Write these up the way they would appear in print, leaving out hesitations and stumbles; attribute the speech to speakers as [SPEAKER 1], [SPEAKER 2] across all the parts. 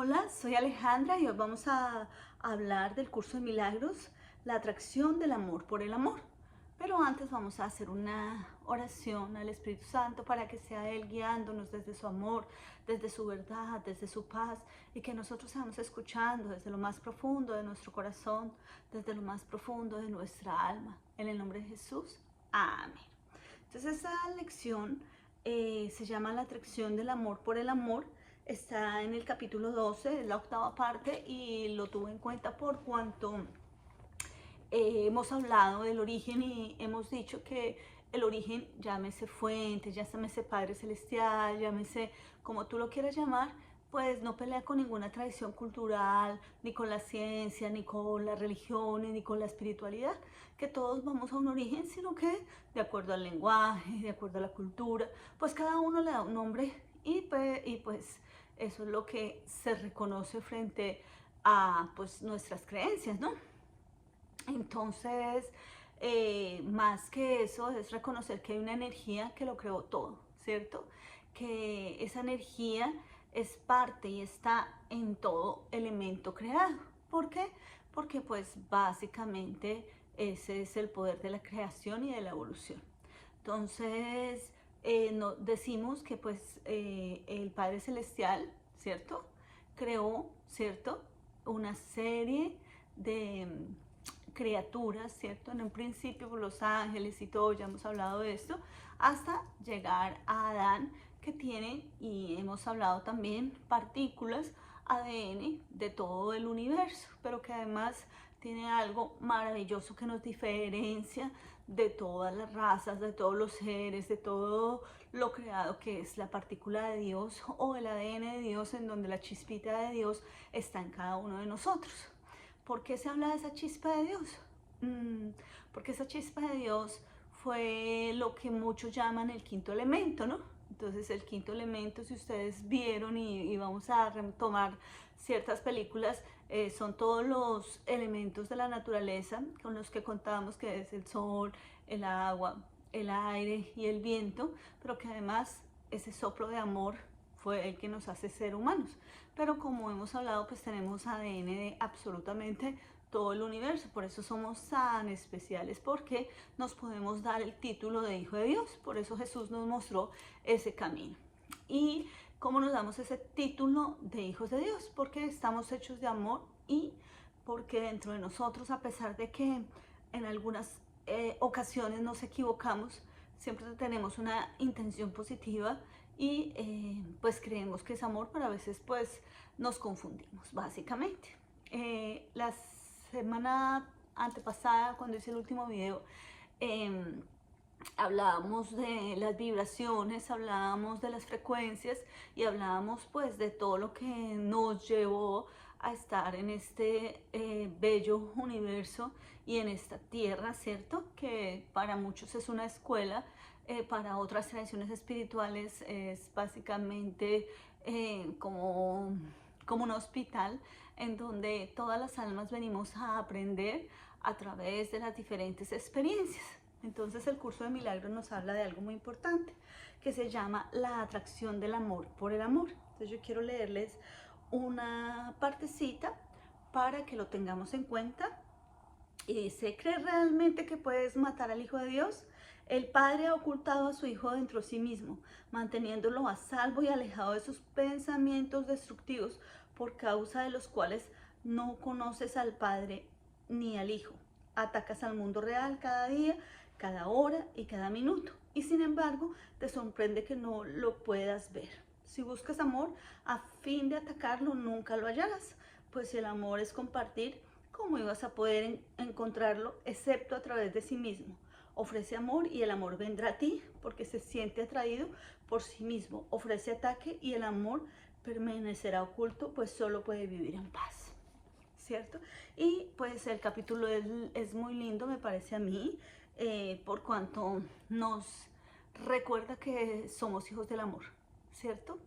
[SPEAKER 1] Hola, soy Alejandra y hoy vamos a hablar del curso de milagros, la atracción del amor por el amor. Pero antes vamos a hacer una oración al Espíritu Santo para que sea Él guiándonos desde su amor, desde su verdad, desde su paz y que nosotros seamos escuchando desde lo más profundo de nuestro corazón, desde lo más profundo de nuestra alma. En el nombre de Jesús, amén. Entonces esta lección se llama la atracción del amor por el amor. Está en el capítulo 12, es la octava parte y lo tuve en cuenta por cuanto hemos hablado del origen y hemos dicho que el origen, llámese fuente, llámese Padre Celestial, llámese como tú lo quieras llamar, pues no pelea con ninguna tradición cultural, ni con la ciencia, ni con las religiones, ni con la espiritualidad, que todos vamos a un origen, sino que de acuerdo al lenguaje, de acuerdo a la cultura, pues cada uno le da un nombre y pues eso es lo que se reconoce frente a pues nuestras creencias, ¿no? Entonces, más que eso, es reconocer que hay una energía que lo creó todo, ¿cierto? Que esa energía es parte y está en todo elemento creado. ¿Por qué? Porque pues básicamente ese es el poder de la creación y de la evolución. Entonces, decimos que pues el Padre Celestial, ¿cierto? Creó, ¿cierto? Una serie de criaturas, ¿cierto? En un principio por los ángeles y todo, ya hemos hablado de esto, hasta llegar a Adán, que tiene, y hemos hablado también, partículas, ADN de todo el universo, pero que además tiene algo maravilloso que nos diferencia de todas las razas, de todos los seres, de todo lo creado, que es la partícula de Dios o el ADN de Dios, en donde la chispita de Dios está en cada uno de nosotros. ¿Por qué se habla de esa chispa de Dios? Porque esa chispa de Dios fue lo que muchos llaman el quinto elemento, ¿no? Entonces el quinto elemento, si ustedes vieron y vamos a retomar ciertas películas, son todos los elementos de la naturaleza con los que contamos, que es el sol, el agua, el aire y el viento, pero que además ese soplo de amor fue el que nos hace ser humanos. Pero como hemos hablado, pues tenemos ADN de absolutamente todo el universo, por eso somos tan especiales, porque nos podemos dar el título de hijo de Dios, por eso Jesús nos mostró ese camino. ¿Y cómo nos damos ese título de hijos de Dios? Porque estamos hechos de amor y porque dentro de nosotros, a pesar de que en algunas ocasiones nos equivocamos, siempre tenemos una intención positiva y pues creemos que es amor, pero a veces pues nos confundimos básicamente. La semana antepasada, cuando hice el último video, eh, hablábamos de las vibraciones, hablábamos de las frecuencias y hablábamos pues de todo lo que nos llevó a estar en este bello universo y en esta tierra, ¿cierto? Que para muchos es una escuela, para otras tradiciones espirituales es básicamente como un hospital en donde todas las almas venimos a aprender a través de las diferentes experiencias. Entonces el curso de milagros nos habla de algo muy importante que se llama la atracción del amor por el amor. Entonces yo quiero leerles una partecita para que lo tengamos en cuenta. Y dice: ¿crees realmente que puedes matar al Hijo de Dios? El Padre ha ocultado a su Hijo dentro de sí mismo, manteniéndolo a salvo y alejado de sus pensamientos destructivos, por causa de los cuales no conoces al Padre ni al Hijo. Atacas al mundo real cada día, cada hora y cada minuto, y sin embargo te sorprende que no lo puedas ver. Si buscas amor a fin de atacarlo, nunca lo hallarás, pues si el amor es compartir, ¿cómo ibas a poder encontrarlo excepto a través de sí mismo? Ofrece amor y el amor vendrá a ti porque se siente atraído por sí mismo. Ofrece ataque y el amor permanecerá oculto, pues solo puede vivir en paz, ¿cierto? Y pues el capítulo es muy lindo, me parece a mí, por cuanto nos recuerda que somos hijos del amor, ¿cierto?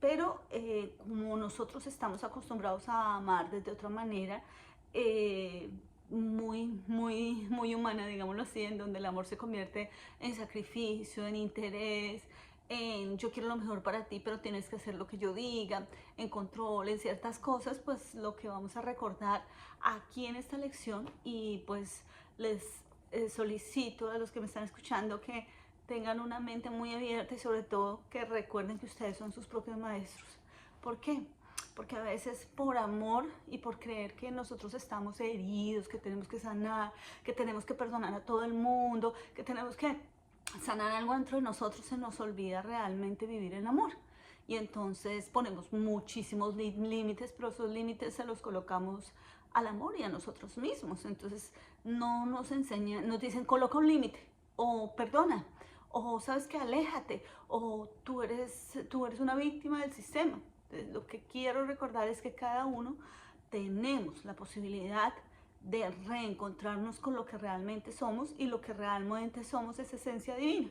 [SPEAKER 1] Pero como nosotros estamos acostumbrados a amar desde otra manera, muy humana, digámoslo así, en donde el amor se convierte en sacrificio, en interés, en yo quiero lo mejor para ti, pero tienes que hacer lo que yo diga, en control, en ciertas cosas, pues lo que vamos a recordar aquí en esta lección. Y pues les solicito a los que me están escuchando que tengan una mente muy abierta y sobre todo que recuerden que ustedes son sus propios maestros. ¿Por qué? Porque a veces por amor y por creer que nosotros estamos heridos, que tenemos que sanar, que tenemos que perdonar a todo el mundo, que tenemos que sanar algo dentro de nosotros, se nos olvida realmente vivir en amor. Y entonces ponemos muchísimos límites, pero esos límites se los colocamos al amor y a nosotros mismos. Entonces no nos enseñan, nos dicen coloca un límite, o perdona, o sabes que aléjate, o tú eres una víctima del sistema. Entonces, lo que quiero recordar es que cada uno tenemos la posibilidad de reencontrarnos con lo que realmente somos, y lo que realmente somos es esencia divina.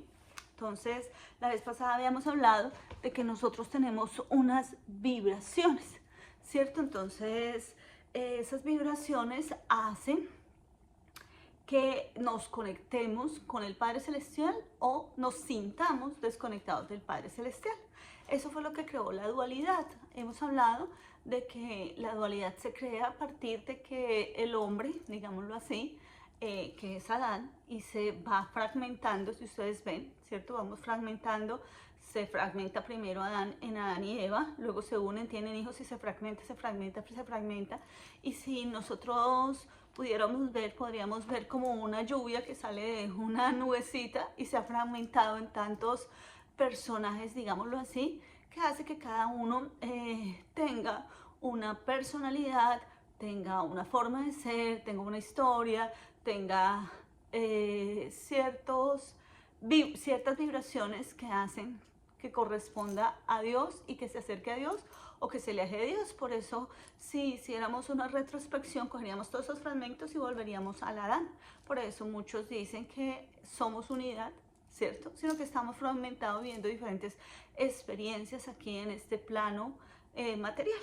[SPEAKER 1] Entonces, la vez pasada habíamos hablado de que nosotros tenemos unas vibraciones, ¿cierto? Entonces, esas vibraciones hacen que nos conectemos con el Padre Celestial o nos sintamos desconectados del Padre Celestial. Eso fue lo que creó la dualidad. Hemos hablado de que la dualidad se crea a partir de que el hombre, digámoslo así, que es Adán, y se va fragmentando, si ustedes ven, ¿cierto? Vamos fragmentando, se fragmenta primero Adán en Adán y Eva, luego se unen, tienen hijos y se fragmenta, se fragmenta, se fragmenta. Y si nosotros pudiéramos ver, podríamos ver como una lluvia que sale de una nubecita y se ha fragmentado en tantos personajes, digámoslo así, que hace que cada uno tenga una personalidad, tenga una forma de ser, tenga una historia, tenga ciertas vibraciones que hacen que corresponda a Dios y que se acerque a Dios o que se aleje de Dios. Por eso, si hiciéramos una retrospección, cogeríamos todos esos fragmentos y volveríamos al Adán. Por eso muchos dicen que somos unidad, ¿cierto? Sino que estamos fragmentados viviendo diferentes experiencias aquí en este plano material,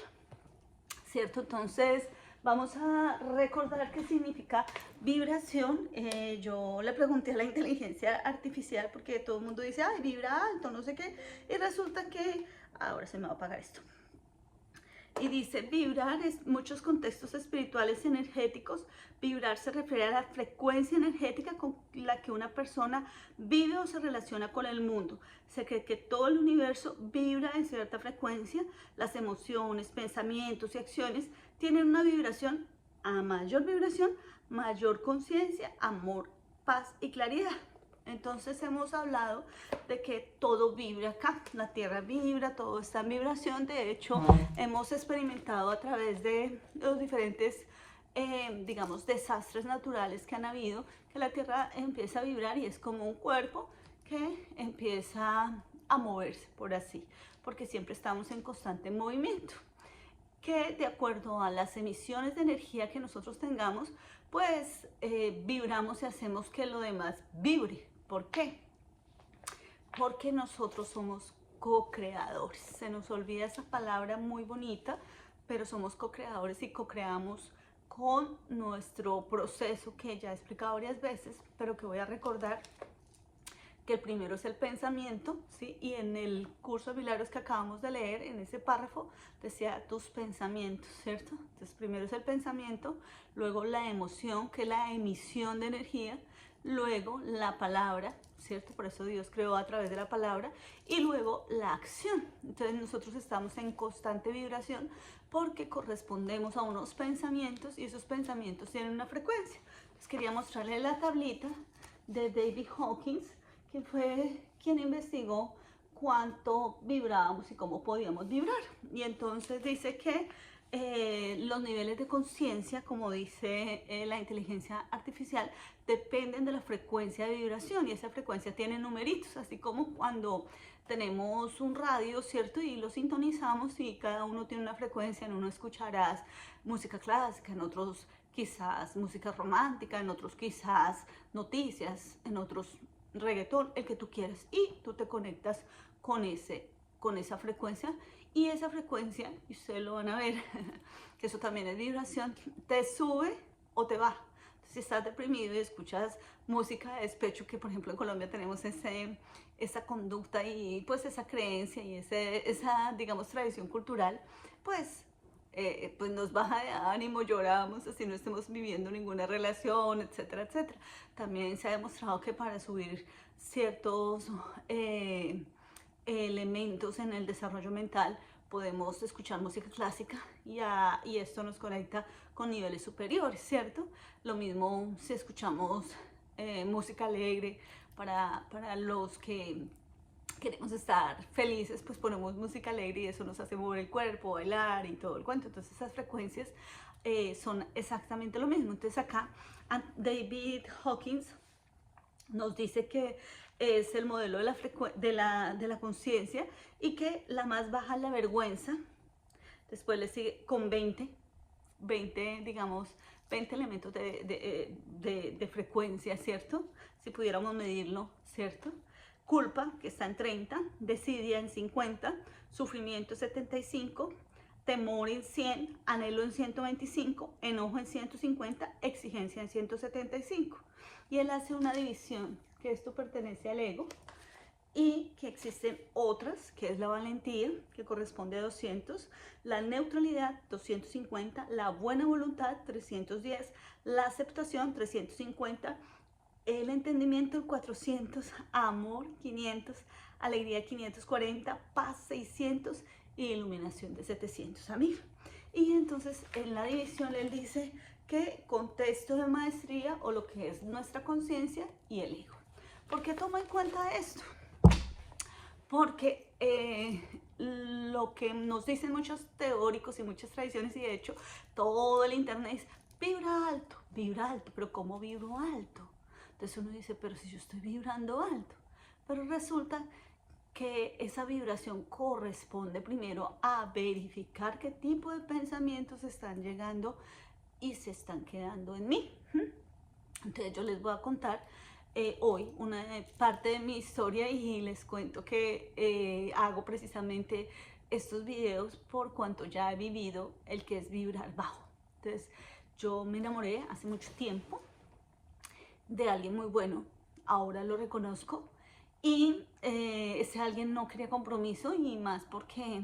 [SPEAKER 1] ¿cierto? Entonces, vamos a recordar qué significa vibración. Yo le pregunté a la inteligencia artificial porque todo el mundo dice, ay, vibra alto, no sé qué, y resulta que, ahora se me va a apagar esto. Y dice, vibrar es muchos contextos espirituales y energéticos. Vibrar se refiere a la frecuencia energética con la que una persona vive o se relaciona con el mundo. Se cree que todo el universo vibra en cierta frecuencia. Las emociones, pensamientos y acciones tienen una vibración. A mayor vibración, mayor conciencia, amor, paz y claridad. Entonces hemos hablado de que todo vibra acá, la tierra vibra, todo está en vibración. De hecho, hemos experimentado a través de los diferentes, digamos, desastres naturales que han habido, que la tierra empieza a vibrar y es como un cuerpo que empieza a moverse, por así, porque siempre estamos en constante movimiento. Que de acuerdo a las emisiones de energía que nosotros tengamos, pues vibramos y hacemos que lo demás vibre. ¿Por qué? Porque nosotros somos co-creadores. Se nos olvida esa palabra muy bonita, pero somos co-creadores y co-creamos con nuestro proceso que ya he explicado varias veces, pero que voy a recordar que el primero es el pensamiento, ¿sí? Y en el curso de milagros que acabamos de leer, en ese párrafo, decía tus pensamientos, ¿cierto? Entonces, primero es el pensamiento, luego la emoción, que es la emisión de energía, luego la palabra, ¿cierto? Por eso Dios creó a través de la palabra, y luego la acción. Entonces, nosotros estamos en constante vibración porque correspondemos a unos pensamientos y esos pensamientos tienen una frecuencia. Entonces, quería mostrarles la tablita de David Hawkins, que fue quien investigó cuánto vibrábamos y cómo podíamos vibrar. Y entonces dice que los niveles de conciencia, como dice la inteligencia artificial, dependen de la frecuencia de vibración, y esa frecuencia tiene numeritos, así como cuando tenemos un radio, ¿cierto? Y lo sintonizamos y cada uno tiene una frecuencia. En uno escucharás música clásica, en otros quizás música romántica, en otros quizás noticias, en otros reggaetón, el que tú quieras, y tú te conectas con esa frecuencia, y esa frecuencia, y ustedes lo van a ver, que eso también es vibración, te sube o te baja. Si estás deprimido y escuchas música de despecho, que por ejemplo en Colombia tenemos esa conducta y pues esa creencia y esa, digamos, tradición cultural, pues, pues nos baja de ánimo, lloramos, así no estemos viviendo ninguna relación, etcétera, etcétera. También se ha demostrado que para subir ciertos elementos en el desarrollo mental podemos escuchar música clásica y esto nos conecta con niveles superiores, ¿cierto? Lo mismo si escuchamos música alegre para los que queremos estar felices, pues ponemos música alegre y eso nos hace mover el cuerpo, bailar y todo el cuento. Entonces esas frecuencias son exactamente lo mismo. Entonces acá David Hawkins nos dice que es el modelo de la conciencia y que la más baja es la vergüenza. Después le sigue con 20, digamos, 20 elementos de frecuencia, ¿cierto? Si pudiéramos medirlo, ¿cierto? Culpa, que está en 30, desidia en 50, sufrimiento en 75, temor en 100, anhelo en 125, enojo en 150, exigencia en 175. Y él hace una división, que esto pertenece al ego, y que existen otras, que es la valentía, que corresponde a 200, la neutralidad, 250, la buena voluntad, 310, la aceptación, 350, el entendimiento, 400, amor, 500, alegría, 540, paz, 600 y iluminación de 700 a 1000. Y entonces en la división él dice que contexto de maestría o lo que es nuestra conciencia y el ego. ¿Por qué tomo en cuenta esto? Porque lo que nos dicen muchos teóricos y muchas tradiciones, y de hecho todo el internet es vibra alto, pero ¿cómo vibro alto? Entonces uno dice, pero si yo estoy vibrando alto, pero resulta que esa vibración corresponde primero a verificar qué tipo de pensamientos están llegando y se están quedando en mí. Entonces yo les voy a contar hoy una parte de mi historia y les cuento que hago precisamente estos videos por cuanto ya he vivido el que es vibrar bajo. Entonces yo me enamoré hace mucho tiempo de alguien muy bueno, ahora lo reconozco, y ese alguien no quería compromiso y más porque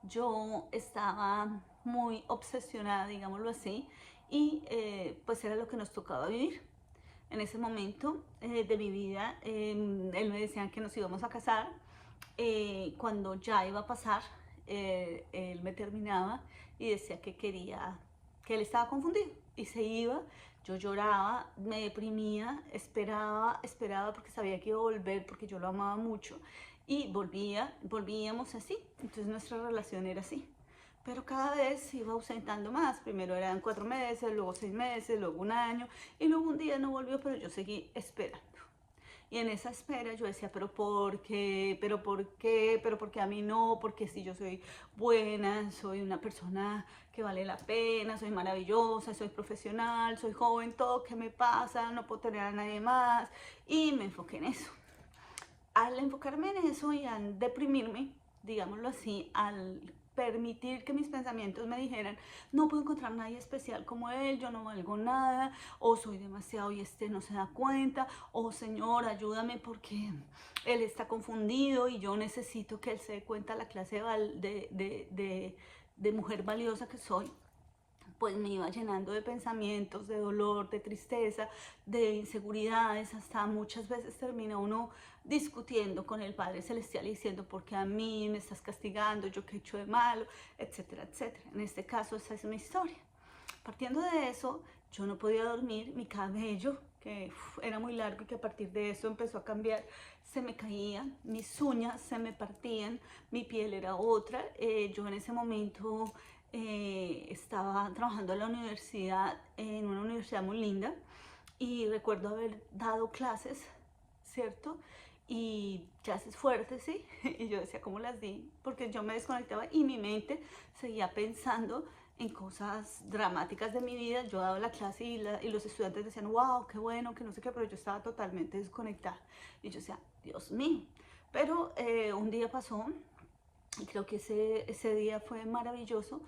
[SPEAKER 1] yo estaba muy obsesionada, digámoslo así, y pues era lo que nos tocaba vivir. En ese momento de mi vida, él me decía que nos íbamos a casar. Cuando ya iba a pasar, él me terminaba y decía que quería, que él estaba confundido y se iba. Yo lloraba, me deprimía, esperaba porque sabía que iba a volver, porque yo lo amaba mucho y volvíamos así. Entonces nuestra relación era así. Pero cada vez se iba ausentando más. Primero eran 4 meses, luego 6 meses, luego un año y luego un día no volvió, pero yo seguí esperando. Y en esa espera yo decía, pero ¿por qué? ¿Pero por qué? ¿Pero por qué a mí no? Porque si yo soy buena, soy una persona que vale la pena, soy maravillosa, soy profesional, soy joven, todo, ¿qué me pasa? No puedo tener a nadie más. Y me enfoqué en eso. Al enfocarme en eso y al deprimirme, digámoslo así, al permitir que mis pensamientos me dijeran, no puedo encontrar a nadie especial como él, yo no valgo nada, o soy demasiado y este no se da cuenta, o Señor, ayúdame porque él está confundido y yo necesito que él se dé cuenta la clase de mujer valiosa que soy. Pues me iba llenando de pensamientos, de dolor, de tristeza, de inseguridades, hasta muchas veces termina uno discutiendo con el Padre Celestial y diciendo, ¿por qué a mí me estás castigando? ¿Yo qué he hecho de malo? Etcétera, etcétera. En este caso, esa es mi historia. Partiendo de eso, yo no podía dormir, mi cabello, que era muy largo y que a partir de eso empezó a cambiar, se me caía, mis uñas se me partían, mi piel era otra. Yo en ese momento estaba trabajando en la universidad, en una universidad muy linda, y recuerdo haber dado clases, ¿cierto? Y clases fuertes, ¿sí? Y yo decía, ¿cómo las di? Porque yo me desconectaba y mi mente seguía pensando en cosas dramáticas de mi vida. Yo daba la clase y los estudiantes decían, wow, qué bueno, que no sé qué, pero yo estaba totalmente desconectada. Y yo decía, Dios mío. Pero un día pasó, y creo que ese día fue maravilloso.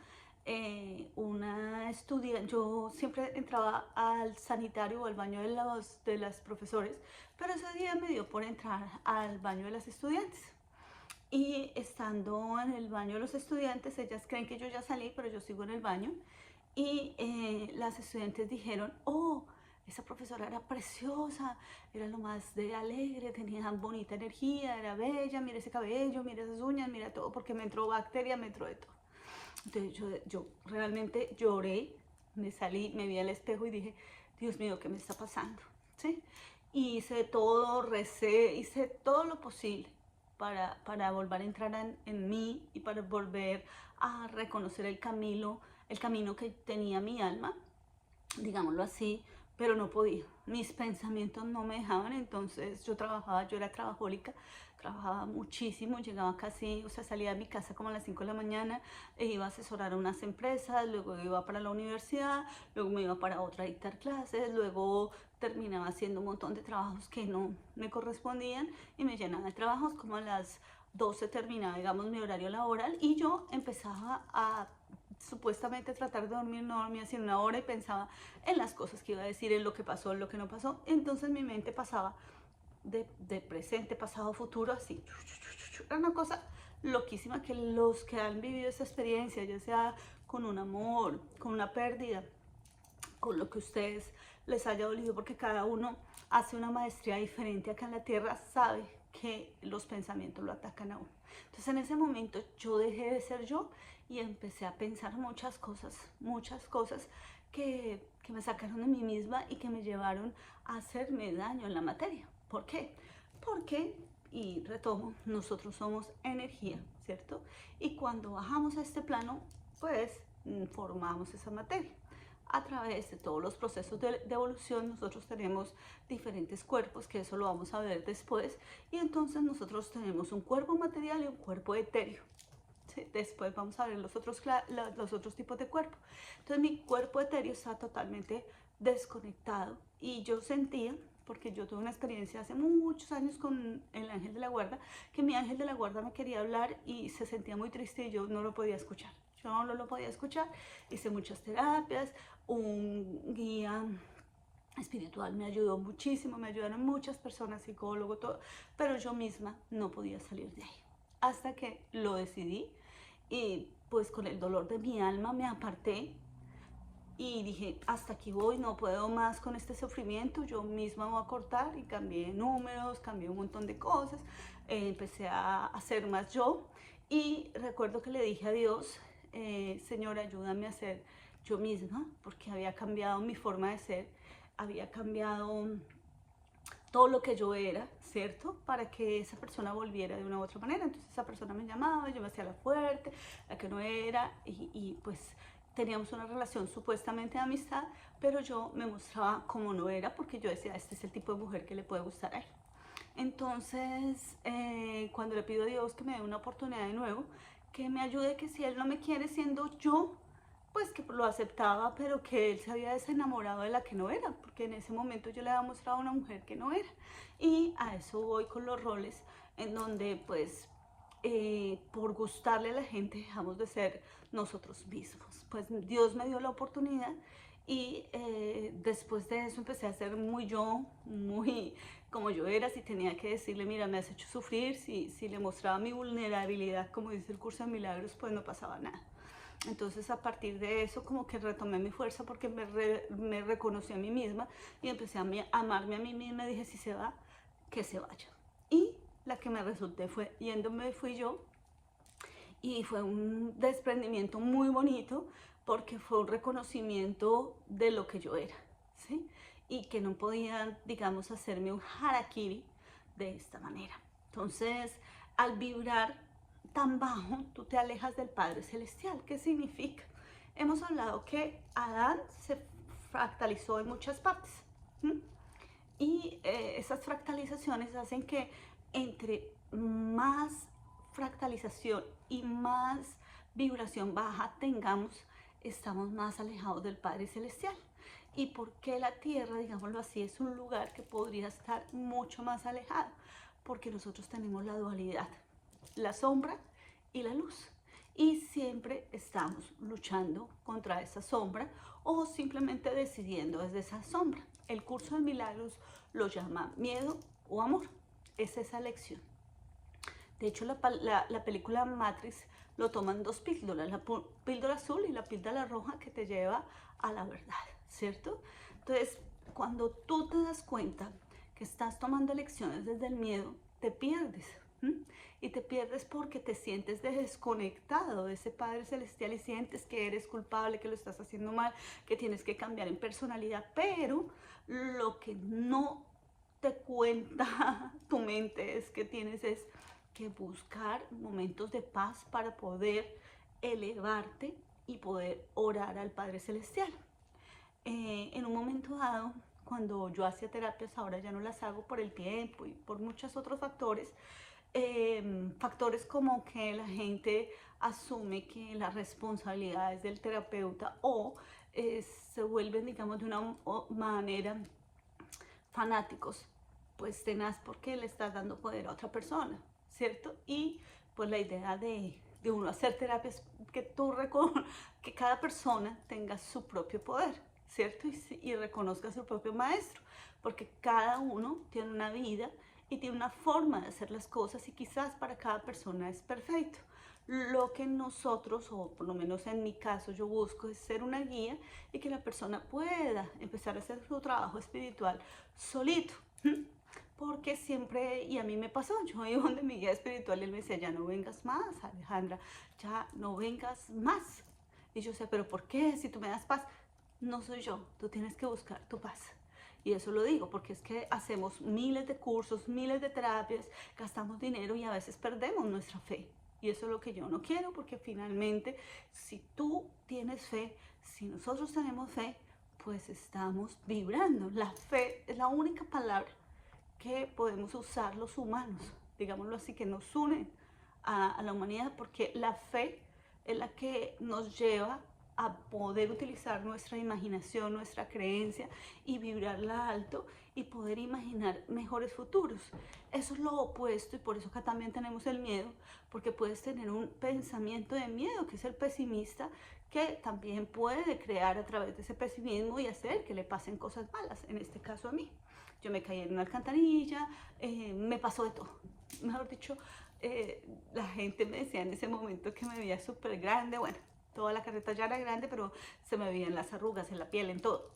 [SPEAKER 1] una estudiante, yo siempre entraba al sanitario o al baño de las profesores, pero ese día me dio por entrar al baño de las estudiantes. Y estando en el baño de los estudiantes, ellas creen que yo ya salí, pero yo sigo en el baño. Y las estudiantes dijeron, oh, esa profesora era preciosa, era lo más de alegre, tenía bonita energía, era bella, mira ese cabello, mira esas uñas, mira todo, porque me entró bacteria, me entró de todo. Entonces yo realmente lloré, me salí, me vi al espejo y dije, Dios mío, ¿qué me está pasando? ¿Sí? Y hice todo, recé, hice todo lo posible para volver a entrar en mí y para volver a reconocer el camino que tenía mi alma, digámoslo así, pero no podía. Mis pensamientos no me dejaban, entonces yo trabajaba, yo era trabajólica, trabajaba muchísimo, llegaba casi, o sea, salía de mi casa como a las 5 de la mañana, e iba a asesorar a unas empresas, luego iba para la universidad, luego me iba para otra a dictar clases, luego terminaba haciendo un montón de trabajos que no me correspondían y me llenaba de trabajos, como a las 12 terminaba, digamos, mi horario laboral y yo empezaba a supuestamente tratar de dormir, no dormía así una hora y pensaba en las cosas que iba a decir, en lo que pasó, en lo que no pasó. Entonces mi mente pasaba de presente, pasado, futuro, así. Era una cosa loquísima que los que han vivido esa experiencia, ya sea con un amor, con una pérdida, con lo que a ustedes les haya dolido, porque cada uno hace una maestría diferente acá en la tierra, sabe que los pensamientos lo atacan a uno. Entonces en ese momento yo dejé de ser yo y empecé a pensar muchas cosas que me sacaron de mí misma y que me llevaron a hacerme daño en la materia. ¿Por qué? Porque, y retomo, nosotros somos energía, ¿cierto? Y cuando bajamos a este plano, pues formamos esa materia. A través de todos los procesos de evolución nosotros tenemos diferentes cuerpos, que eso lo vamos a ver después, y entonces nosotros tenemos un cuerpo material y un cuerpo etéreo. Sí, después vamos a ver los otros tipos de cuerpo. Entonces mi cuerpo etéreo está totalmente desconectado y yo sentía, porque yo tuve una experiencia hace muchos años con el ángel de la guarda, que mi ángel de la guarda me quería hablar y se sentía muy triste y yo no lo podía escuchar. Yo no lo podía escuchar, hice muchas terapias, un guía espiritual me ayudó muchísimo, me ayudaron muchas personas, psicólogo, todo, pero yo misma no podía salir de ahí. Hasta que lo decidí y pues con el dolor de mi alma me aparté y dije, hasta aquí voy, no puedo más con este sufrimiento, yo misma voy a cortar y cambié números, cambié un montón de cosas, empecé a hacer más yo y recuerdo que le dije a Dios, Señor, ayúdame a ser yo misma, porque había cambiado mi forma de ser, había cambiado todo lo que yo era, ¿cierto? Para que esa persona volviera de una u otra manera. Entonces esa persona me llamaba, yo me hacía la fuerte, la que no era, y pues teníamos una relación supuestamente de amistad, pero yo me mostraba como no era, porque yo decía, este es el tipo de mujer que le puede gustar a él. Entonces, cuando le pido a Dios que me dé una oportunidad de nuevo, que me ayude, que si Él no me quiere siendo yo, pues que lo aceptaba, pero que Él se había desenamorado de la que no era, porque en ese momento yo le había mostrado a una mujer que no era. Y a eso voy con los roles, en donde pues por gustarle a la gente dejamos de ser nosotros mismos. Pues Dios me dio la oportunidad y después de eso empecé a ser muy yo, muy como yo era. Si tenía que decirle, mira, me has hecho sufrir, si le mostraba mi vulnerabilidad, como dice el curso de milagros, pues no pasaba nada. Entonces a partir de eso como que retomé mi fuerza porque me reconocí a mí misma y empecé a amarme a mí misma y dije, si se va, que se vaya. Y la que me resulté fue, yéndome fui yo, y fue un desprendimiento muy bonito porque fue un reconocimiento de lo que yo era, ¿sí? Y que no podía, digamos, hacerme un harakiri de esta manera. Entonces, al vibrar tan bajo, tú te alejas del Padre Celestial. ¿Qué significa? Hemos hablado que Adán se fractalizó en muchas partes. ¿Sí? Y esas fractalizaciones hacen que entre más fractalización y más vibración baja tengamos, estamos más alejados del Padre Celestial. ¿Y por qué la Tierra, digámoslo así, es un lugar que podría estar mucho más alejado? Porque nosotros tenemos la dualidad, la sombra y la luz. y siempre estamos luchando contra esa sombra o simplemente decidiendo desde esa sombra. El curso de milagros lo llama miedo o amor. Es esa elección. De hecho, la película Matrix lo toman dos píldoras, la píldora azul y la píldora roja que te lleva a la verdad, ¿cierto? Entonces, cuando tú te das cuenta que estás tomando elecciones desde el miedo, te pierdes. Y te pierdes porque te sientes desconectado de ese Padre Celestial y sientes que eres culpable, que lo estás haciendo mal, que tienes que cambiar en personalidad, pero lo que no te cuenta tu mente es que tienes que buscar momentos de paz para poder elevarte y poder orar al Padre Celestial. En un momento dado, cuando yo hacía terapias, ahora ya no las hago por el tiempo y por muchos otros factores, factores como que la gente asume que la responsabilidad es del terapeuta o se vuelven, digamos, de una manera fanáticos, pues tenaz porque le estás dando poder a otra persona, ¿cierto? Y pues la idea de uno hacer terapias que que cada persona tenga su propio poder, ¿cierto? Y reconozca su propio maestro, porque cada uno tiene una vida y tiene una forma de hacer las cosas y quizás para cada persona es perfecto. Lo que nosotros, o por lo menos en mi caso, yo busco es ser una guía y que la persona pueda empezar a hacer su trabajo espiritual solito. Porque siempre, y a mí me pasó, yo iba donde mi guía espiritual y él me decía, ya no vengas más, Alejandra, ya no vengas más. Y yo decía, pero ¿por qué? Si tú me das paz. No soy yo, tú tienes que buscar tu paz. Y eso lo digo porque es que hacemos miles de cursos, miles de terapias, gastamos dinero y a veces perdemos nuestra fe. Y eso es lo que yo no quiero porque finalmente si tú tienes fe, si nosotros tenemos fe, pues estamos vibrando. La fe es la única palabra que podemos usar los humanos, digámoslo así, que nos une a la humanidad porque la fe es la que nos lleva a poder utilizar nuestra imaginación, nuestra creencia y vibrarla alto y poder imaginar mejores futuros. Eso es lo opuesto y por eso acá también tenemos el miedo, porque puedes tener un pensamiento de miedo, que es el pesimista, que también puede crear a través de ese pesimismo y hacer que le pasen cosas malas, en este caso a mí. Yo me caí en una alcantarilla, me pasó de todo. Mejor dicho, la gente me decía en ese momento que me veía súper grande, bueno, toda la careta ya era grande, pero se me veían las arrugas en la piel, en todo.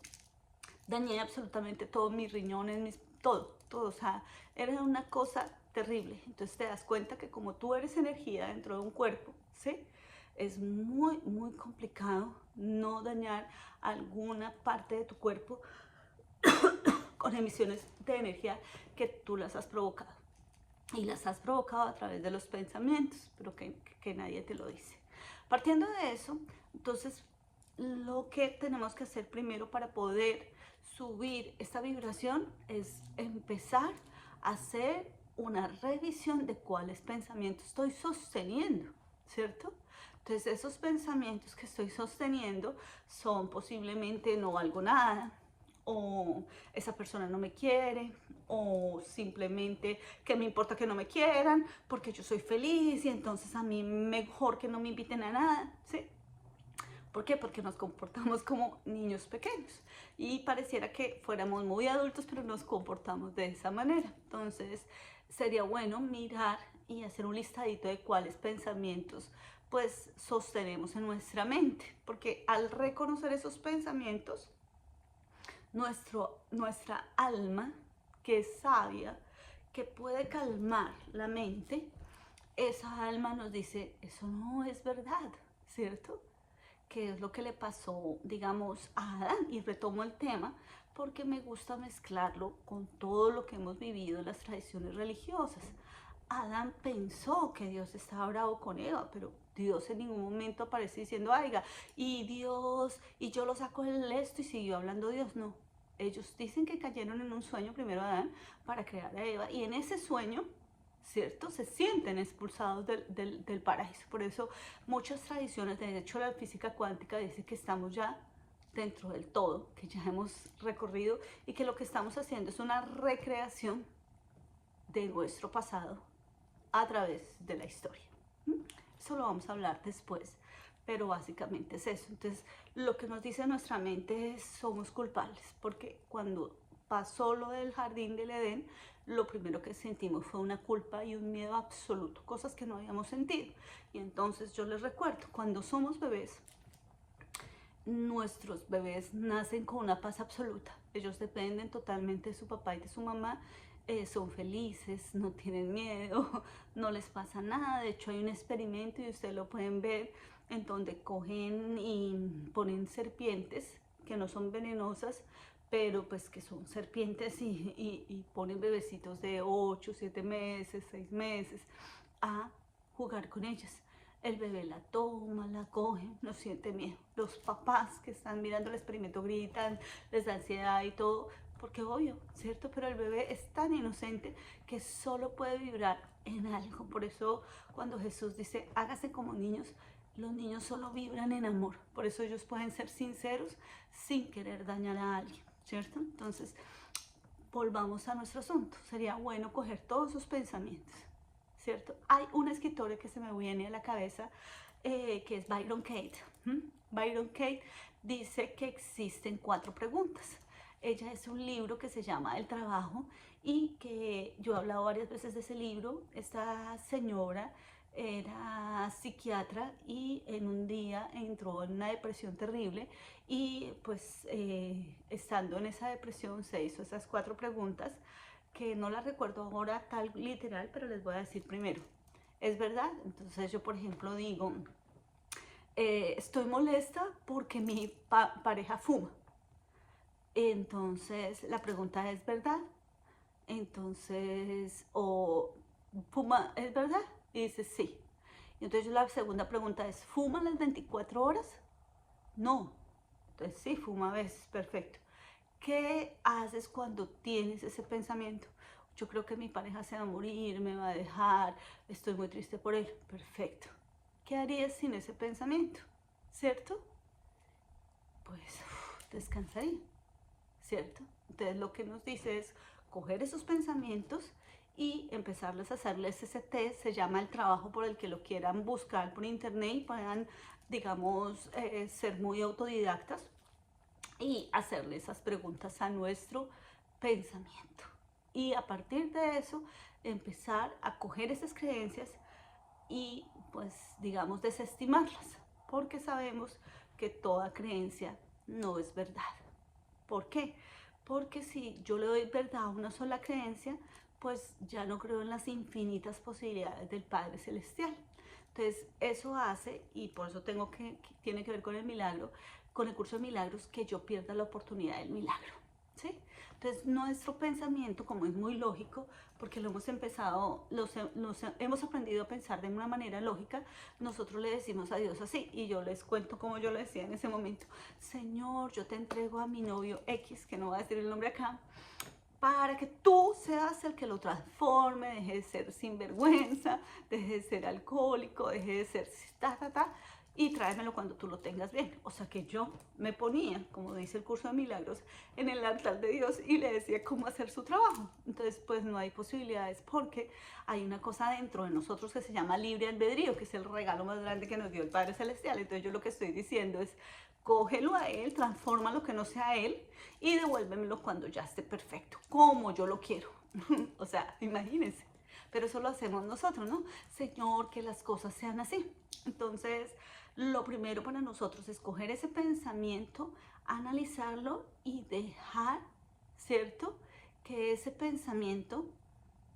[SPEAKER 1] Dañé absolutamente todos mis riñones, todo, o sea, era una cosa terrible. Entonces te das cuenta que como tú eres energía dentro de un cuerpo, ¿sí? Es muy, muy complicado no dañar alguna parte de tu cuerpo con emisiones de energía que tú las has provocado. Y las has provocado a través de los pensamientos, pero que nadie te lo dice. Partiendo de eso, entonces lo que tenemos que hacer primero para poder subir esta vibración es empezar a hacer una revisión de cuáles pensamientos estoy sosteniendo, ¿cierto? Entonces esos pensamientos que estoy sosteniendo son posiblemente no valgo nada, o esa persona no me quiere, o simplemente que me importa que no me quieran porque yo soy feliz y entonces a mí mejor que no me inviten a nada, ¿sí? ¿Por qué? Porque nos comportamos como niños pequeños y pareciera que fuéramos muy adultos, pero nos comportamos de esa manera. Entonces sería bueno mirar y hacer un listadito de cuáles pensamientos pues sostenemos en nuestra mente, porque al reconocer esos pensamientos, nuestra alma, que es sabia, que puede calmar la mente, esa alma nos dice, eso no es verdad, ¿cierto? Que es lo que le pasó, digamos, a Adán. Y retomo el tema porque me gusta mezclarlo con todo lo que hemos vivido en las tradiciones religiosas. Adán pensó que Dios estaba bravo con Eva, pero Dios en ningún momento aparece diciendo, oiga, y Dios, y yo lo saco del esto y siguió hablando Dios. No, ellos dicen que cayeron en un sueño primero Adán para crear a Eva y en ese sueño, ¿cierto? Se sienten expulsados del paraíso. Por eso muchas tradiciones, de hecho la física cuántica dice que estamos ya dentro del todo, que ya hemos recorrido y que lo que estamos haciendo es una recreación de nuestro pasado a través de la historia. Eso lo vamos a hablar después, pero básicamente es eso. Entonces, lo que nos dice nuestra mente es somos culpables, porque cuando pasó lo del jardín del Edén, lo primero que sentimos fue una culpa y un miedo absoluto, cosas que no habíamos sentido. Y entonces yo les recuerdo, cuando somos bebés, nuestros bebés nacen con una paz absoluta. Ellos dependen totalmente de su papá y de su mamá. Son felices, no tienen miedo, no les pasa nada. De hecho, hay un experimento y ustedes lo pueden ver en donde cogen y ponen serpientes que no son venenosas, pero pues que son serpientes y ponen bebecitos de 8, 7 meses, 6 meses a jugar con ellas. El bebé la toma, la coge, no siente miedo. Los papás que están mirando el experimento gritan, les da ansiedad y todo, porque obvio, ¿cierto? Pero el bebé es tan inocente que solo puede vibrar en algo. Por eso cuando Jesús dice, hágase como niños, los niños solo vibran en amor. Por eso ellos pueden ser sinceros sin querer dañar a alguien, ¿cierto? Entonces, volvamos a nuestro asunto. Sería bueno coger todos sus pensamientos, ¿cierto? Hay una escritora que se me viene a la cabeza, que es Byron Katie. Byron Katie dice que existen 4 preguntas. Ella es un libro que se llama El Trabajo y que yo he hablado varias veces de ese libro. Esta señora era psiquiatra y en un día entró en una depresión terrible y pues estando en esa depresión se hizo esas 4 preguntas que no las recuerdo ahora tal literal, pero les voy a decir primero. ¿Es verdad? Entonces yo, por ejemplo, digo, estoy molesta porque mi pareja fuma. Entonces la pregunta es ¿verdad? Entonces, o fuma, ¿es verdad? Y dice sí. Y entonces la segunda pregunta es, ¿fuma las 24 horas? No. Entonces sí, fuma a veces, perfecto. ¿Qué haces cuando tienes ese pensamiento? Yo creo que mi pareja se va a morir, me va a dejar, estoy muy triste por él. Perfecto. ¿Qué harías sin ese pensamiento? ¿Cierto? Pues descansaría, ¿cierto? Entonces lo que nos dice es coger esos pensamientos y empezarles a hacerles ese test. Se llama El Trabajo, por el que lo quieran buscar por internet y puedan, digamos, ser muy autodidactas y hacerle esas preguntas a nuestro pensamiento. Y a partir de eso, empezar a coger esas creencias y, pues, digamos, desestimarlas, porque sabemos que toda creencia no es verdad. ¿Por qué? Porque si yo le doy verdad a una sola creencia, pues ya no creo en las infinitas posibilidades del Padre Celestial. Entonces, eso hace, y por eso tiene que ver con el milagro, con el curso de milagros, que yo pierda la oportunidad del milagro, ¿sí? Entonces, nuestro pensamiento, como es muy lógico, porque lo hemos empezado, hemos aprendido a pensar de una manera lógica, nosotros le decimos a Dios así, y yo les cuento como yo lo decía en ese momento: Señor, yo te entrego a mi novio X, que no voy a decir el nombre acá, para que tú seas el que lo transforme, deje de ser sinvergüenza, deje de ser alcohólico, deje de ser y tráemelo cuando tú lo tengas bien. O sea que yo me ponía, como dice el curso de milagros, en el altar de Dios y le decía cómo hacer su trabajo. Entonces, pues no hay posibilidades, porque hay una cosa dentro de nosotros que se llama libre albedrío, que es el regalo más grande que nos dio el Padre Celestial. Entonces yo lo que estoy diciendo es, cógelo a él, transforma lo que no sea él y devuélvemelo cuando ya esté perfecto, como yo lo quiero. O sea, imagínense. Pero eso lo hacemos nosotros, ¿no? Señor, que las cosas sean así. Entonces, lo primero para nosotros es coger ese pensamiento, analizarlo y dejar, ¿cierto?, que ese pensamiento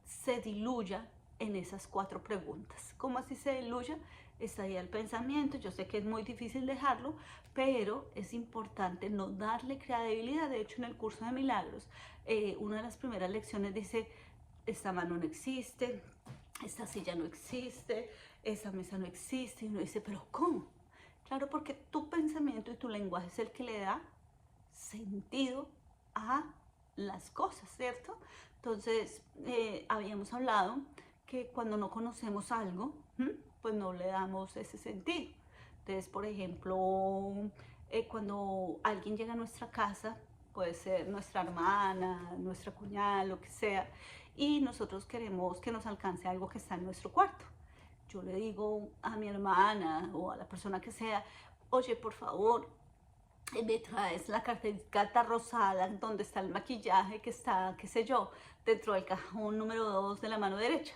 [SPEAKER 1] se diluya en esas 4 preguntas. ¿Cómo así se diluya? Está ahí el pensamiento. Yo sé que es muy difícil dejarlo, pero es importante no darle credibilidad. De hecho, en el curso de milagros, una de las primeras lecciones dice, esta mano no existe, esta silla no existe, esa mesa no existe. Y uno dice, ¿pero cómo? Claro, porque tu pensamiento y tu lenguaje es el que le da sentido a las cosas, ¿cierto? Entonces, habíamos hablado que cuando no conocemos algo, pues no le damos ese sentido. Entonces, por ejemplo, cuando alguien llega a nuestra casa, puede ser nuestra hermana, nuestra cuñada, lo que sea, y nosotros queremos que nos alcance algo que está en nuestro cuarto. yo le digo a mi hermana o a la persona que sea, oye, por favor, me traes la carta rosada donde está el maquillaje que está, qué sé yo, dentro del cajón número 2 de la mano derecha.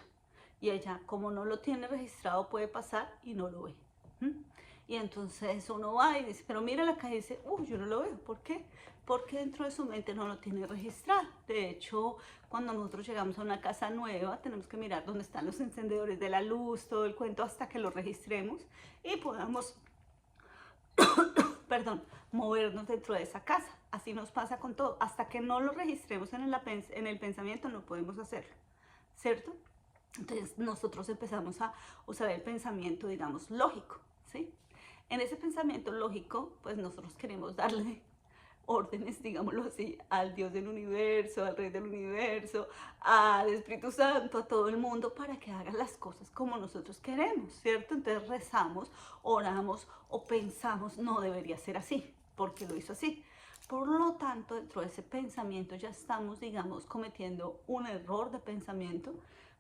[SPEAKER 1] Y ella, como no lo tiene registrado, puede pasar y no lo ve. ¿Mm? Y entonces uno va y dice, pero mira la caja y dice, yo no lo veo. ¿Por qué? Porque dentro de su mente no lo tiene registrado. De hecho, cuando nosotros llegamos a una casa nueva, tenemos que mirar dónde están los encendedores de la luz, todo el cuento, hasta que lo registremos y podamos, perdón, movernos dentro de esa casa. Así nos pasa con todo. Hasta que no lo registremos en el pensamiento, no podemos hacerlo, ¿cierto? Entonces nosotros empezamos a usar el pensamiento, digamos, lógico, ¿sí? En ese pensamiento lógico, pues nosotros queremos darle órdenes, digámoslo así, al Dios del universo, al Rey del universo, al Espíritu Santo, a todo el mundo, para que hagan las cosas como nosotros queremos, ¿cierto? Entonces rezamos, oramos o pensamos, no debería ser así, porque lo hizo así. Por lo tanto, dentro de ese pensamiento ya estamos, digamos, cometiendo un error de pensamiento,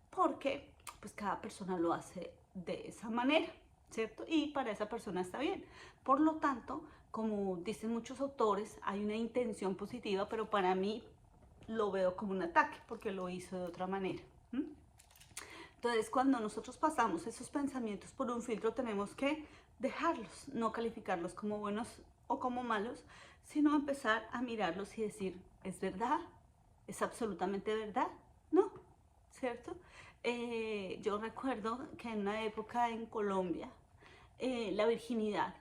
[SPEAKER 1] porque pues cada persona lo hace de esa manera, ¿cierto? Y para esa persona está bien. Por lo tanto, como dicen muchos autores, hay una intención positiva, pero para mí lo veo como un ataque, porque lo hizo de otra manera. Entonces, cuando nosotros pasamos esos pensamientos por un filtro, tenemos que dejarlos, no calificarlos como buenos o como malos, sino empezar a mirarlos y decir, ¿es verdad? ¿Es absolutamente verdad? No, ¿cierto? Yo recuerdo que en una época en Colombia, la virginidad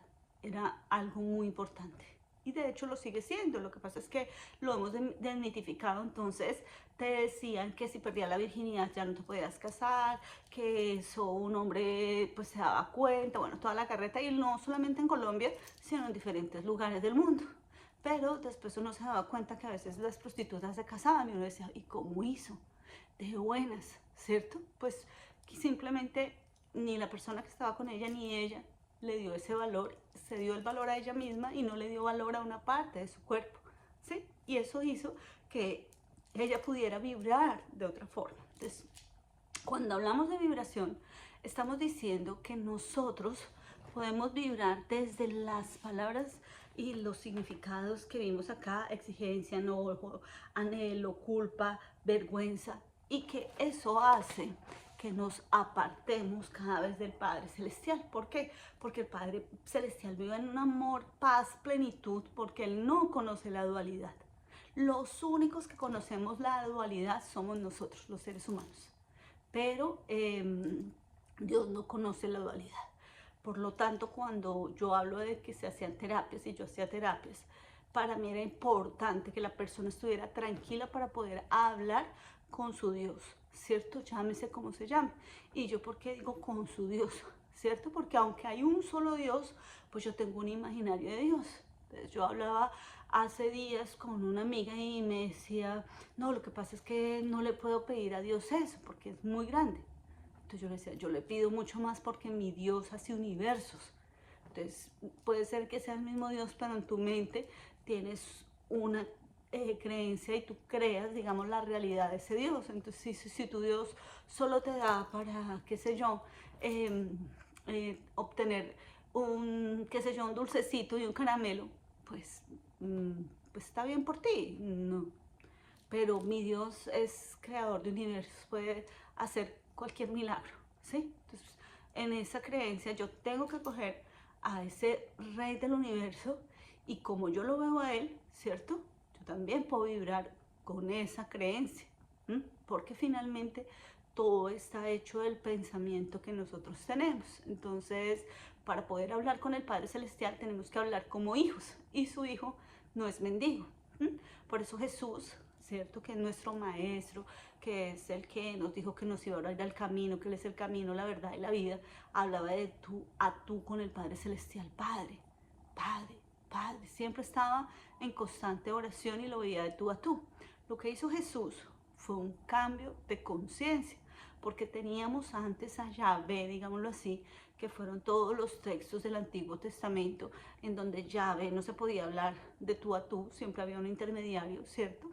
[SPEAKER 1] era algo muy importante. Y de hecho lo sigue siendo. Lo que pasa es que lo hemos desmitificado. Entonces te decían que si perdías la virginidad ya no te podías casar, que eso un hombre pues se daba cuenta, bueno, toda la carreta. Y no solamente en Colombia, sino en diferentes lugares del mundo. Pero después uno se daba cuenta que a veces las prostitutas se casaban y uno decía, ¿y cómo hizo? De buenas, ¿cierto? Pues simplemente ni la persona que estaba con ella ni ella le dio ese valor, se dio el valor a ella misma y no le dio valor a una parte de su cuerpo, ¿sí? Y eso hizo que ella pudiera vibrar de otra forma. Entonces, cuando hablamos de vibración, estamos diciendo que nosotros podemos vibrar desde las palabras y los significados que vimos acá: exigencia, enojo, anhelo, culpa, vergüenza, y que eso hace que nos apartemos cada vez del Padre Celestial. ¿Por qué? Porque el Padre Celestial vive en un amor, paz, plenitud, porque Él no conoce la dualidad. Los únicos que conocemos la dualidad somos nosotros, los seres humanos. Pero Dios no conoce la dualidad. Por lo tanto, cuando yo hablo de que se hacían terapias y yo hacía terapias, para mí era importante que la persona estuviera tranquila para poder hablar con su Dios, ¿cierto? Llámese como se llame. Y yo, ¿por qué digo con su Dios? ¿Cierto? Porque aunque hay un solo Dios, pues yo tengo un imaginario de Dios. Entonces yo hablaba hace días con una amiga y me decía, no, lo que pasa es que no le puedo pedir a Dios eso porque es muy grande. Entonces yo le decía, yo le pido mucho más porque mi Dios hace universos. Entonces puede ser que sea el mismo Dios, pero en tu mente tienes una creencia y tú creas, digamos, la realidad de ese Dios. Entonces si tu Dios solo te da para, qué sé yo, obtener un, qué sé yo, un dulcecito y un caramelo, pues, pues está bien por ti, no. Pero mi Dios es creador de universos, puede hacer cualquier milagro, ¿sí? Entonces, en esa creencia yo tengo que coger a ese Rey del universo y como yo lo veo a Él, ¿cierto? Yo también puedo vibrar con esa creencia, porque finalmente todo está hecho del pensamiento que nosotros tenemos. Entonces, para poder hablar con el Padre Celestial tenemos que hablar como hijos, y su hijo no es mendigo. Por eso Jesús, ¿cierto? Que es nuestro maestro, que es el que nos dijo que nos iba a hablar al camino, que Él es el camino, la verdad y la vida, hablaba de tú a tú con el Padre Celestial. Padre, Padre, Padre, siempre estaba en constante oración y lo veía de tú a tú. Lo que hizo Jesús fue un cambio de conciencia, porque teníamos antes a Yahvé, digámoslo así, que fueron todos los textos del Antiguo Testamento, en donde Yahvé no se podía hablar de tú a tú, siempre había un intermediario, ¿cierto?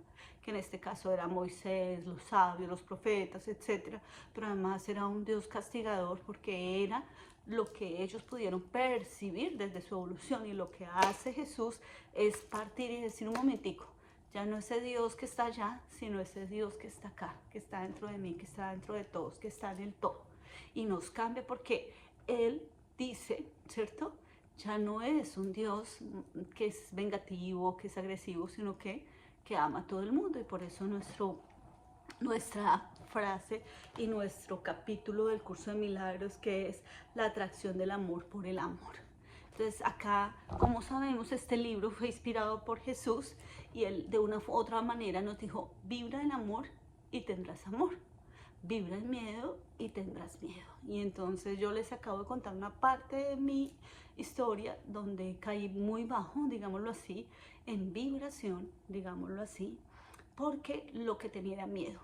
[SPEAKER 1] que en este caso era Moisés, los sabios, los profetas, etcétera, pero además era un Dios castigador porque era lo que ellos pudieron percibir desde su evolución, y lo que hace Jesús es partir y decir: un momentico, ya no ese Dios que está allá, sino ese Dios que está acá, que está dentro de mí, que está dentro de todos, que está en el todo. Y nos cambia porque Él dice, ¿cierto? Ya no es un Dios que es vengativo, que es agresivo, sino que ama a todo el mundo. Y por eso nuestra frase y nuestro capítulo del curso de milagros, que es la atracción del amor por el amor. Entonces acá, como sabemos, este libro fue inspirado por Jesús, y él de una u otra manera nos dijo: vibra el amor y tendrás amor, vibra el miedo y tendrás miedo. Y entonces yo les acabo de contar una parte de mi historia donde caí muy bajo, digámoslo así, en vibración, digámoslo así, porque lo que tenía era miedo.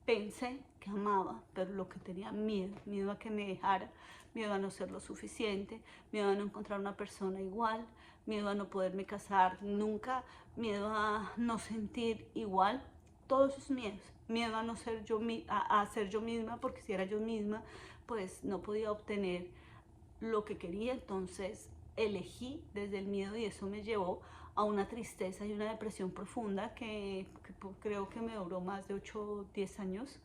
[SPEAKER 1] Pensé que amaba, pero lo que tenía miedo a que me dejara, miedo a no ser lo suficiente, miedo a no encontrar una persona igual, miedo a no poderme casar nunca, miedo a no sentir igual, todos esos miedos, miedo a no ser yo, a ser yo misma, porque si era yo misma, pues no podía obtener lo que quería. Entonces elegí desde el miedo, y eso me llevó a una tristeza y una depresión profunda que creo que me duró más de 8 o 10 años.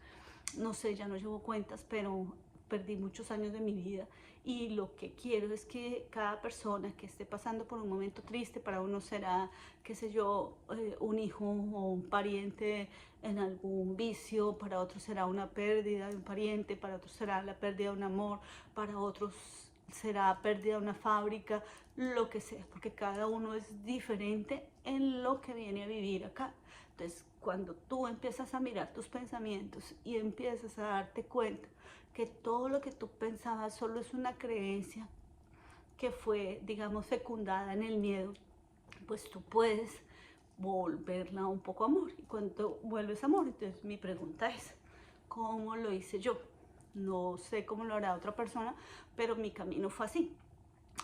[SPEAKER 1] No sé, ya no llevo cuentas, pero perdí muchos años de mi vida. Y lo que quiero es que cada persona que esté pasando por un momento triste, para uno será, qué sé yo, un hijo o un pariente en algún vicio, para otros será una pérdida de un pariente, para otros será la pérdida de un amor, para otros será pérdida de una fábrica, lo que sea, porque cada uno es diferente en lo que viene a vivir acá. Entonces, cuando tú empiezas a mirar tus pensamientos y empiezas a darte cuenta que todo lo que tú pensabas solo es una creencia que fue, digamos, fecundada en el miedo, pues tú puedes volverla un poco amor. Y cuando vuelves amor, entonces mi pregunta es: ¿cómo lo hice yo? No sé cómo lo hará otra persona, pero mi camino fue así.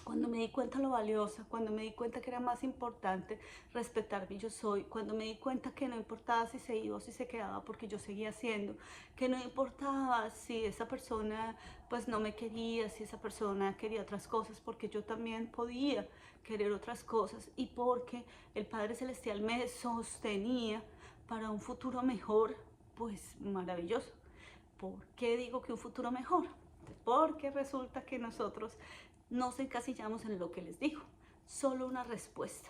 [SPEAKER 1] Cuando me di cuenta lo valiosa, cuando me di cuenta que era más importante respetar mi yo soy, cuando me di cuenta que no importaba si se iba o si se quedaba, porque yo seguía siendo, que no importaba si esa persona pues no me quería, si esa persona quería otras cosas, porque yo también podía querer otras cosas, y porque el Padre Celestial me sostenía para un futuro mejor, pues maravilloso. ¿Por qué digo que un futuro mejor? Porque resulta que nosotros nos encasillamos en lo que les digo, solo una respuesta.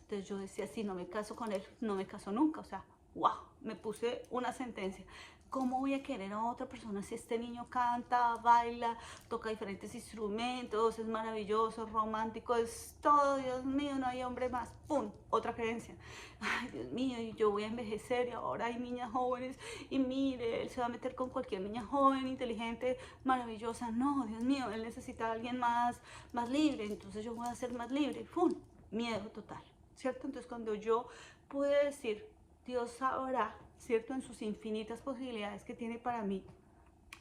[SPEAKER 1] Entonces yo decía: si no me caso con él, no me caso nunca. O sea, wow, me puse una sentencia. ¿Cómo voy a querer a otra persona si este niño canta, baila, toca diferentes instrumentos, es maravilloso, romántico, es todo? Dios mío, no hay hombre más. ¡Pum! Otra creencia. Ay, Dios mío, y yo voy a envejecer, y ahora hay niñas jóvenes, y mire, él se va a meter con cualquier niña joven, inteligente, maravillosa. No, Dios mío, él necesita a alguien más libre, entonces yo voy a ser más libre. ¡Pum! Miedo total, ¿cierto? Entonces cuando yo pude decir: Dios sabrá, ¿cierto?, en sus infinitas posibilidades que tiene para mí,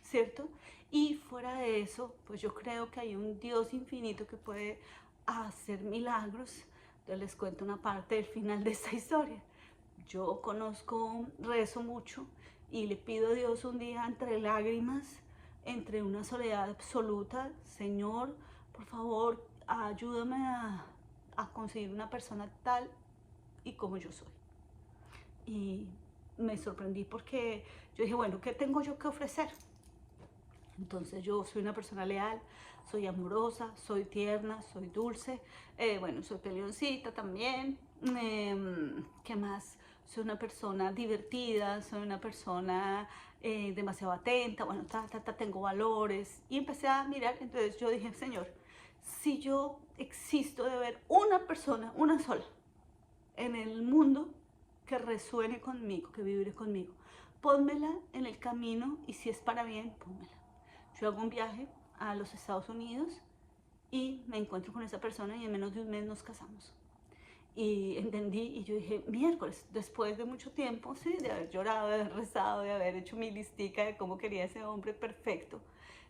[SPEAKER 1] ¿cierto? Y fuera de eso, pues yo creo que hay un Dios infinito que puede hacer milagros. Entonces les cuento una parte del final de esta historia. Yo rezo mucho, y le pido a Dios un día, entre lágrimas, entre una soledad absoluta: Señor, por favor, ayúdame a conseguir una persona tal y como yo soy. Y me sorprendí porque yo dije: bueno, ¿qué tengo yo que ofrecer? Entonces yo soy una persona leal, soy amorosa, soy tierna, soy dulce, bueno, soy peleoncita también. ¿Qué más? Soy una persona divertida, soy una persona demasiado atenta, bueno, tengo valores. Y empecé a mirar, entonces yo dije: Señor, si yo existo de ver una persona, una sola, en el mundo que resuene conmigo, que vibre conmigo, pónmela en el camino, y si es para bien, pónmela. Yo hago un viaje a los Estados Unidos y me encuentro con esa persona, y en menos de un mes nos casamos. Y entendí, y yo dije: miércoles, después de mucho tiempo, sí, de haber llorado, de haber rezado, de haber hecho mi listica de cómo quería ese hombre perfecto,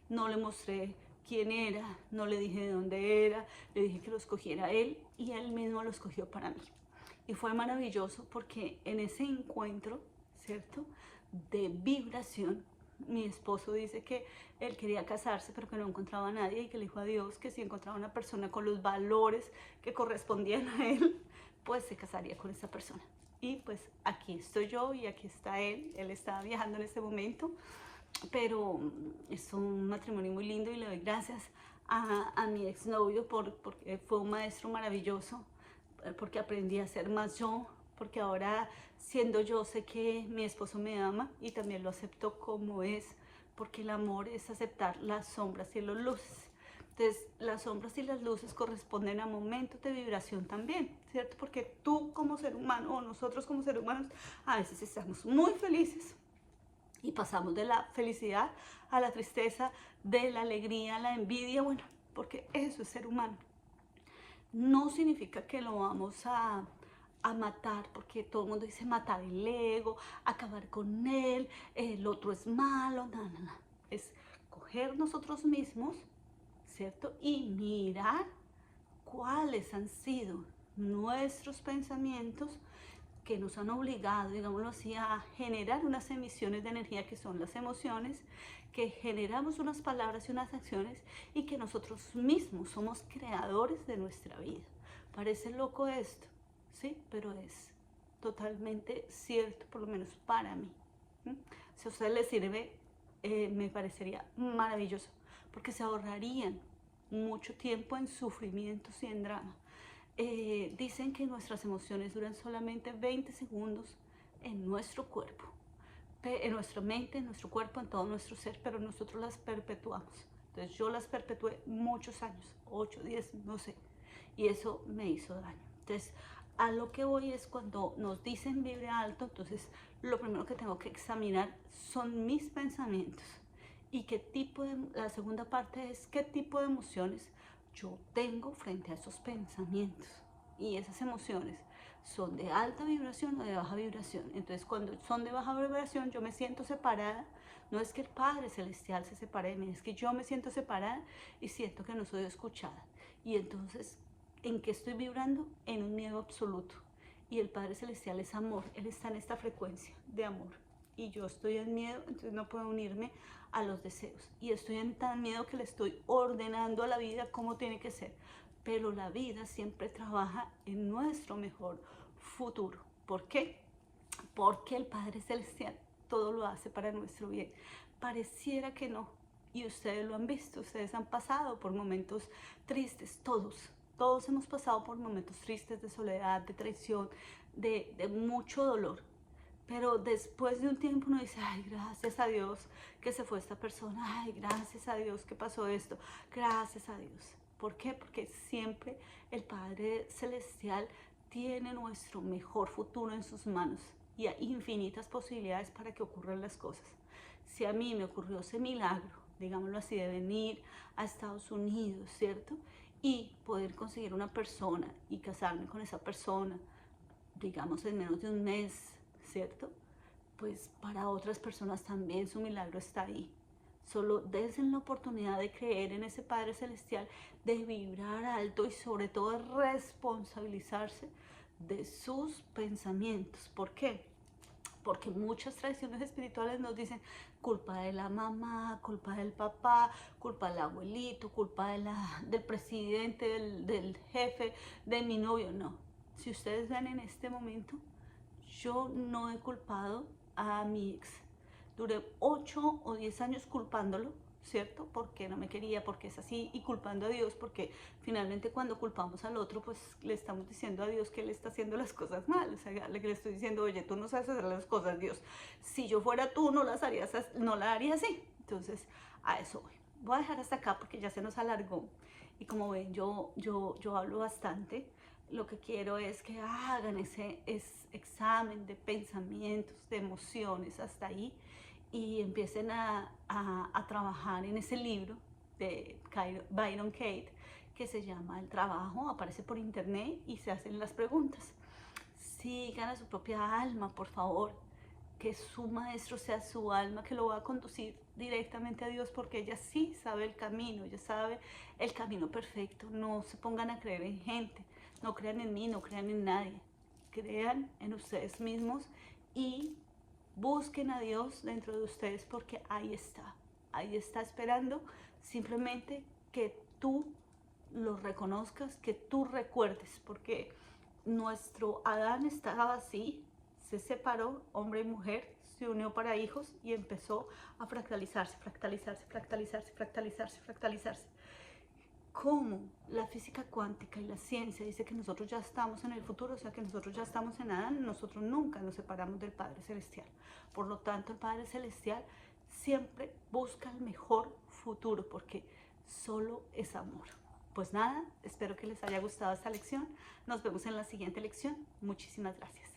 [SPEAKER 1] no le mostré quién era, no le dije de dónde era, le dije que lo escogiera él, y él mismo lo escogió para mí. Y fue maravilloso porque en ese encuentro, ¿cierto? De vibración, mi esposo dice que él quería casarse pero que no encontraba a nadie y que le dijo a Dios que si encontraba una persona con los valores que correspondían a él, pues se casaría con esa persona. Y pues aquí estoy yo y aquí está él está viajando en este momento, pero es un matrimonio muy lindo y le doy gracias a mi exnovio porque fue un maestro maravilloso, porque aprendí a ser más yo, porque ahora siendo yo sé que mi esposo me ama y también lo acepto como es, porque el amor es aceptar las sombras y las luces. Entonces, las sombras y las luces corresponden a momentos de vibración también, ¿cierto? Porque tú como ser humano o nosotros como seres humanos a veces estamos muy felices y pasamos de la felicidad a la tristeza, de la alegría a la envidia, bueno, porque eso es ser humano. No significa que lo vamos a matar, porque todo el mundo dice matar el ego, acabar con él, el otro es malo, no, no, no. Es coger nosotros mismos, ¿cierto? Y mirar cuáles han sido nuestros pensamientos que nos han obligado, digámoslo así, a generar unas emisiones de energía que son las emociones, que generamos unas palabras y unas acciones y que nosotros mismos somos creadores de nuestra vida. Parece loco esto, ¿sí? Pero es totalmente cierto, por lo menos para mí. Si a ustedes les sirve, me parecería maravilloso, porque se ahorrarían mucho tiempo en sufrimientos y en drama. Dicen que nuestras emociones duran solamente 20 segundos en nuestro cuerpo, en nuestra mente, en nuestro cuerpo, en todo nuestro ser, pero nosotros las perpetuamos. Entonces yo las perpetué muchos años, 8, 10, no sé, y eso me hizo daño. Entonces a lo que voy es cuando nos dicen vibre alto, entonces lo primero que tengo que examinar son mis pensamientos y qué tipo de, la segunda parte es qué tipo de emociones yo tengo frente a esos pensamientos. Y esas emociones son de alta vibración o de baja vibración. Entonces cuando son de baja vibración yo me siento separada. No es que el Padre Celestial se separe de mí, es que yo me siento separada y siento que no soy escuchada. Y entonces, ¿en qué estoy vibrando? En un miedo absoluto. Y el Padre Celestial es amor, Él está en esta frecuencia de amor. Y yo estoy en miedo, entonces no puedo unirme a los deseos. Y estoy en tan miedo que le estoy ordenando a la vida cómo tiene que ser. Pero la vida siempre trabaja en nuestro mejor futuro. ¿Por qué? Porque el Padre Celestial todo lo hace para nuestro bien. Pareciera que no. Y ustedes lo han visto, ustedes han pasado por momentos tristes, todos hemos pasado por momentos tristes de soledad, de traición, de mucho dolor. Pero después de un tiempo uno dice, ay, gracias a Dios que se fue esta persona, ay, gracias a Dios que pasó esto, gracias a Dios. ¿Por qué? Porque siempre el Padre Celestial tiene nuestro mejor futuro en sus manos y hay infinitas posibilidades para que ocurran las cosas. Si a mí me ocurrió ese milagro, digámoslo así, de venir a Estados Unidos, ¿cierto? Y poder conseguir una persona y casarme con esa persona, digamos en menos de un mes, ¿cierto? Pues para otras personas también su milagro está ahí. Solo dense la oportunidad de creer en ese Padre Celestial, de vibrar alto y sobre todo de responsabilizarse de sus pensamientos. ¿Por qué? Porque muchas tradiciones espirituales nos dicen culpa de la mamá, culpa del papá, culpa del abuelito, culpa del presidente, del jefe, de mi novio. No, si ustedes ven en este momento, yo no he culpado a mi ex. Duré 8 o 10 años culpándolo, ¿cierto? Porque no me quería, porque es así, y culpando a Dios, porque finalmente cuando culpamos al otro, pues le estamos diciendo a Dios que él está haciendo las cosas mal. O sea, le estoy diciendo, oye, tú no sabes hacer las cosas, Dios. Si yo fuera tú, no las harías, no la haría así. Entonces, a eso voy. Voy a dejar hasta acá porque ya se nos alargó. Y como ven, yo hablo bastante. Lo que quiero es que hagan ese examen de pensamientos, de emociones hasta ahí y empiecen a trabajar en ese libro de Byron Katie que se llama El Trabajo, aparece por internet y se hacen las preguntas. Sigan a su propia alma, por favor, que su maestro sea su alma, que lo va a conducir directamente a Dios, porque ella sí sabe el camino, ella sabe el camino perfecto. No se pongan a creer en gente, no crean en mí, no crean en nadie. crean en ustedes mismos y busquen a Dios dentro de ustedes porque ahí está esperando simplemente que tú lo reconozcas, que tú recuerdes, porque nuestro Adán estaba así, se separó, hombre y mujer, se unió para hijos y empezó a fractalizarse, fractalizarse, fractalizarse, fractalizarse, fractalizarse. Como la física cuántica y la ciencia dice que nosotros ya estamos en el futuro, o sea que nosotros ya estamos en Adán, nosotros nunca nos separamos del Padre Celestial. Por lo tanto, el Padre Celestial siempre busca el mejor futuro porque solo es amor. Pues nada, espero que les haya gustado esta lección. Nos vemos en la siguiente lección. Muchísimas gracias.